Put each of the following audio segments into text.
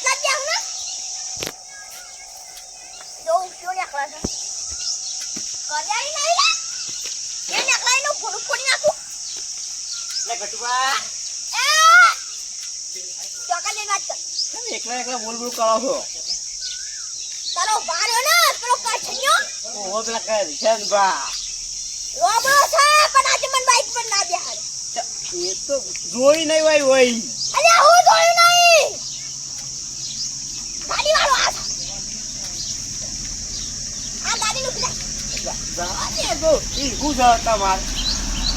એટલા જ આવ ને જો શું નીકળે છે કજારી નહીં લે એ નીકળાઈ નું ફોડું ફોડી નાખું લે ગટુબા એ ચોકા લઈ વાત કર એકલા એકલા બોલ બોલ કરો છો તારો બારો ને પેલો કછન્યો ઓ પેલા કહે છે ને બા રોબો છે પણ આજે મન બાઈક પર ના બેહાડ એ તો જોઈ નહીં હોય અલ્યા હું જોયું નહીં ગાડી વાળો આ ગાડી નું પેલા જાને તો ઈ ગુજા તમાર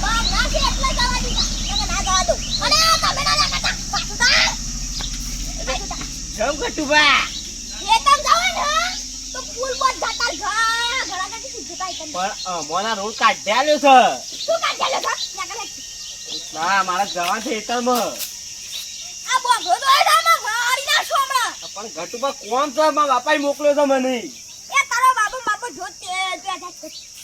બા ના છે એટલા જવા દીધા તમે ના જવા દો અને તમે ના કરતા પાછું તા જમ ગટુબા એ તમ જાવ ને તો પુલ પર જતા ઘણા ગાડી જતા એકન પણ મોના રોડ કાઢ્યા લ્યો છે શું કાઢેલો છે નકલે ના મારા જવાન છે એતરમાં આ બોંધો તો એમાં મારી ના છોમડા પણ ગટુબા કોણ છે મારા બાપાએ મોકલ્યો છે મને એ તારો બાપો જોતે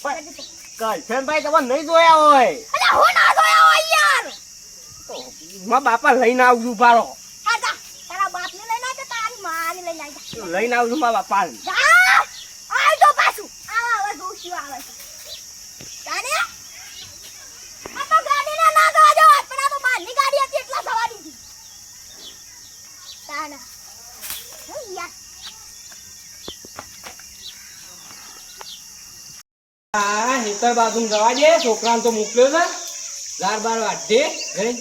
કરશનભાઈ તમે નહીં જોયા હોય અરે હું ના જોયા હોય યાર મારા બાપા લઈને આવજો પારો હા જા તારા બાપને લઈને આવ કે તારી માને લઈને આવ લઈને આવજો મારા બાપા જા આવ તો પાછું આવા દોશી આવે છે જાને આ તો ગાડી ના જવા દો પણ આ તો બારની ગાડી હતી એટલા જવા દીધી તાના હું યાર હા હેતર બાજુ જવા દે છોકરાને તો મોકલ્યો છે લાર બાર વાટે ગઈ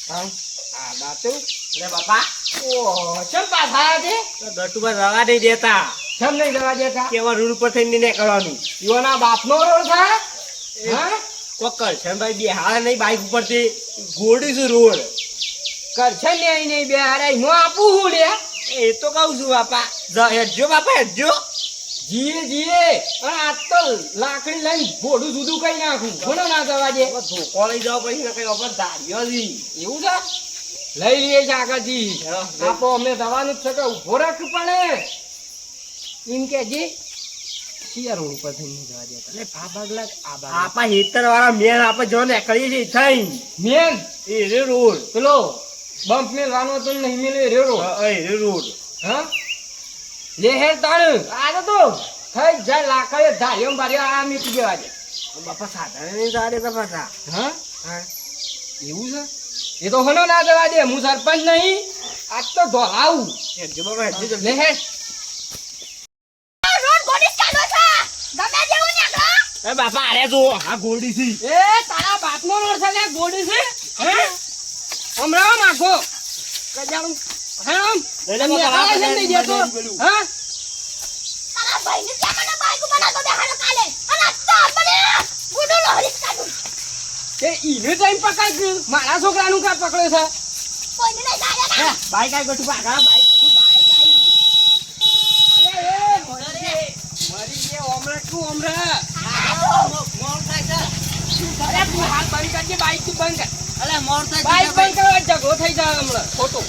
હા હા દાતું લે બાપા ઓ ચમ પાછા છે ગટુબા જવા નહીં દેતા કેમ નહીં જવા દેતા કેવા રૂડ ઉપર થઈને નીકળવાનું ઈઓના બાપનો રોડ છે હા કોક કરશનભાઈ બેહાડે નહીં બાઈક ઉપરથી ગોડી છે રોડ કરશન ને અહીં નહીં બેહાડે હું આપું હું લે એ તો કહું છું બાપા હેડજો બાપા હેડજો જીએ જીએ અને આ તો લાકડી લઈને ઘોડું જુદું કઈ નાખું ઘોડો ના જવા દે ધોકો લઈ જાવ પછી કઈ ઉપર ધાર્યો જી એવું છે લઈ લઈએ છે આગળથી આપો અમને જવાનું જ છે કે ઉભો રાખ પડે એમ કે જી સિયા રોડ ઉપર થઈને જવા દે એટલે આ બાગલા આપા હેતર વાળા મેન આપણે જો નીકળીએ છીએ થઈ મેન એ રે રોડ પેલો બમ્પ મેલવાનો તો નહીં મેલે રે રોડ એ રોડ હા લે હે તાણ આ તો થઈ જાય લાકડે ધાર્યો બાર્યો આ મીઠી જવા દે બાપા સાધારણ નહીં જવા દે પાછા હા હા એવું છે એ તો હનો ના જવા દે હું સરપંચ નહીં આજ તો ઢોલાવું હેડજો બાબા હેડજો લે હે રોડ ગોડી ચાલો છે ગમે જેવું નીકળો એ બાપા અરે જો આ ગોડી છે એ તારા બાપનો રોડ છે લે ગોડી છે હે હમણાં માગો કજાણું હા હા તારા ભાઈને કેમ મને બાઈક બનાતો બેહાડો કાલે અને તો આપણે ગુડો લોહરી કાઢું એ ઈને ટાઈમ પકડ મારા છોકરાનું કા પકડ્યો છે કોઈને નહીં જાય બાઈક આઈ ગયું પાગા બાઈક તું બાઈક આવ્યું અરે એ મરી કે ઓમરા તું ઓમરા મોર થાય છે અરે તું હાથ બંધ કરજે બાઈક તું બંધ કર અરે મોર થાય બાઈક બંધ કરો ઝઘડો થઈ જાય હમણાં ખોટો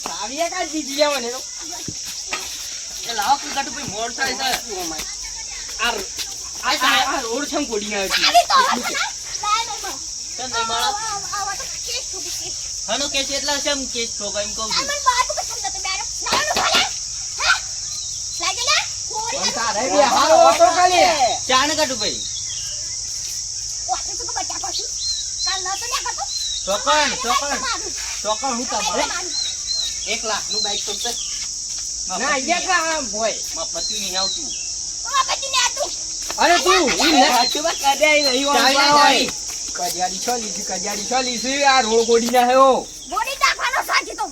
સાવીએ કા દીધી જવાને તો એ લાવ તું કાટુ ભાઈ મોર થાય છે આ રોડ છમ કોડી આવે છે હનો કેસ એટલા છે એમ કેસ ઠોકા એમ કહું છું ચાણ કાટુ ભાઈ ચોકણ હું તમારે 1 લાખ નું બાઈક તો છે ના યકા ભોય મફતી નહીં આવતું અરે તું ઈ હાચું બસ કડ્યાઈ નહીં હોય કડિયાડી છોલી છે આ રોડ ગોડી ના હેઓ બોડી દાખવાનો સાજી તો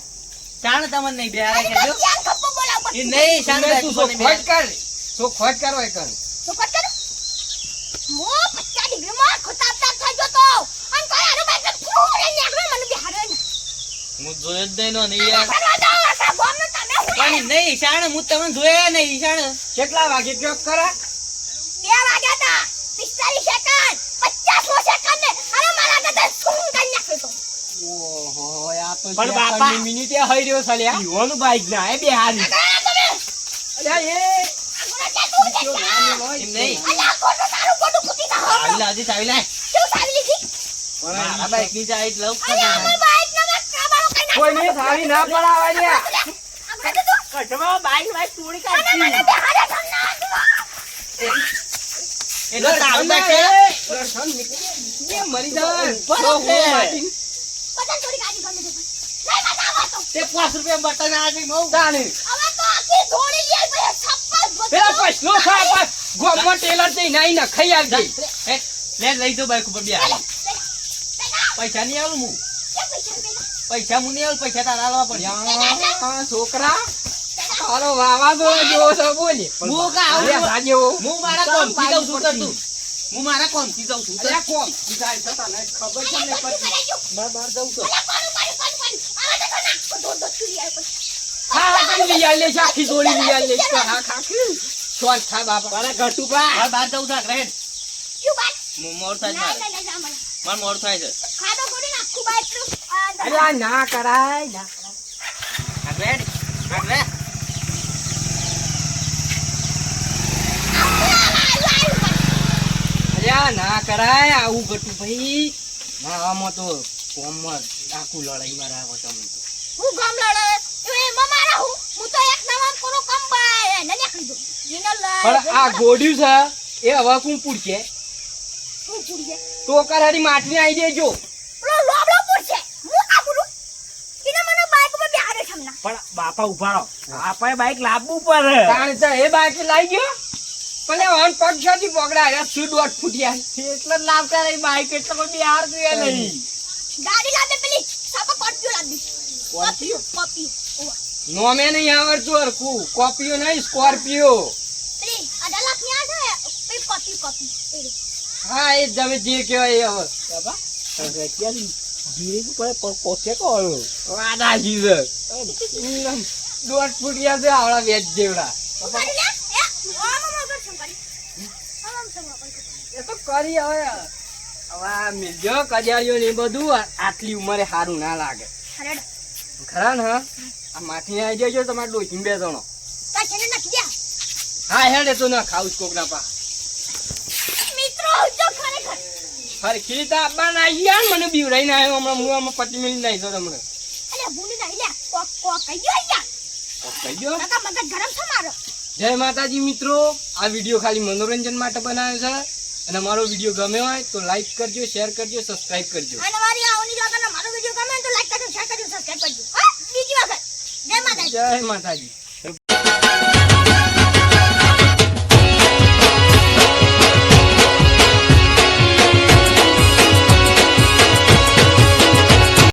ચાણ તમને નહીં બેહારે કેજો ઈ નહીં શાન તું સો ખોટ કર તો ખોટ કરો એકન તો ખોટ કર મો 50 ડિગ્રી માં ખોટાપતા થઈ ગયો તો અન કોઈ આનો બાઈક પૂરે નીકળો મને બેહારે હું જોયો જ નહીં નો નહીં યાર પણ નહીં શાણ હું તમને જોયા નહીં શાણ કેટલા વાગે કયો કરા 2 વાગ્યા તા 45 સેકન્ડ 50 સેકન્ડ ને અરે મારા ગતે સુન કરી નાખ્યો તો ઓહો આ તો પણ બાપા મિનિટે હઈ રહ્યો સલ્યા ઈઓનું બાઈક ના એ બેહારી અલ્યા એ નહીં અલ્યા કોટો તારું કોટો ફૂટી જા ચાવી લાજી ચાવી લાય શું ચાવી લીધી મારા બાઈક ની ચાવી લઉં અલ્યા અમાર બાઈક ના કાબારો કોઈને થાળી ના પડાવવા દે. આપણે તો તું કઢમાં બાઈક તોડી મને કાઢી. મને બેહાડે તમને એટલે તારું બેઠે. દર્શન નીકળી ગયા. એ મરી જાય. ઉપર તો આપે. હું માટી. પતંગ ચોરી કાઢી ગમે તે નહીં બતાવો તો તે 5 રૂપિયા બટન આ છે મઉ. તાને. હવે તો આખી ધોળી લે ભાઈ છપ્પન પેલા પછલો ખા ગોમમાં ટેલર જઈને આઈને ખાઈ આવજે. એ, લે લઈ જો બાઈક ઉપર બે હાલ. પૈસા નહીં આવું હું. પૈસા હું નહીં આવું. પૈસા તારા આલવા પડે. આ છોકરા તારો વાવા જો છો બોલે. હું કા આવું? અરે આ જેવો. હું મારા કોમથી જાઉં છું તર તું. હું મારા કોમથી જાઉં છું તર. અરે કોમ બીજા તને ખબર છે ને પછી બાર જાઉં તો હા હા કરી લઈ આલે છે આખી ગોળી લઈ આલે છે હા ખાખી શોટ ખા બાપા મારા ઘટુ પા. મારે બહાર જાઉં છે આગળ હેડ. હું મોડ થાય છે મારે. મારે મોડ થાય છે. અરે આ ના કરાય ના આગળ હેડ. આગળ હેડ. અરે આ ના કરાય આવું ગટુ ભાઈ ના આમાં તો કોમમાં આખું લડાઈ માં રાખો તમે તો. પણ આ ગોડ્યું છે એ હવે કોણ પૂછે તો કરારી માટી આવી દેજો. પણ બાપા ઉભા રહો. બાપાએ બાઈક લાવવું પડે. કારણ છે એ બાકી લાઈ ગયો પણ એ વન પગ છોથી પકડાય શું દોઢ ફૂટ્યા એટલે જ લાવતા રહી બાઈક. એટલે કોઈ બિહાર જોઈએ નહીં. ગાડી લાદે પેલી સાપા કોટ્યો લાદી કોપી નોમે નહીં આવડતું હરખું કોપીઓ નહીં સ્કોર્પિયો. પેલી અડાલક ની આ છે પેલી કોપી હા એ તમે જે કહેવાય એ હવે બાપા ધીરે પડે પોતે કોણ વાદા જીવે દોઢ ફૂટ્યા છે આવડા વેચ જેવડા ઉતારી લે એ આમ મગર સંકારી આમ સંકારી એ તો કરી હવે આ મિલજો કજારીઓ ને એ બધું આટલી ઉંમરે સારું ના લાગે હરેડ ખરા ને હા આ માટી આવી જજો તમારે ડોચી બે જણો તા છેને નાખી દે હા હેડે તો ના ખાવું કોક ના પા મિત્રો જો ખરેખર હરખી તો આપવા ના ગયા મને બીવરાઈ ના આવ્યો હમણાં હું આમાં પતિ મિલી નાઈ તો તમને અલે ભૂલી ના લે કોક કોક કઈ ગયો યાર કહી દો કાકા મગજ ગરમ છે મારો જય માતાજી મિત્રો આ વિડીયો ખાલી મનોરંજન માટે બનાવ્યો છે અને મારો વિડીયો ગમે હોય તો લાઈક કરજો શેર કરજો સબસ્ક્રાઇબ કરજો અને મારી આવની લાગા મારો વિડિયો ગમે તો લાઈક કરજો શેર કરજો સબસ્ક્રાઇબ કરજો હા બીજી વખત જય માતાજી જય માતાજી.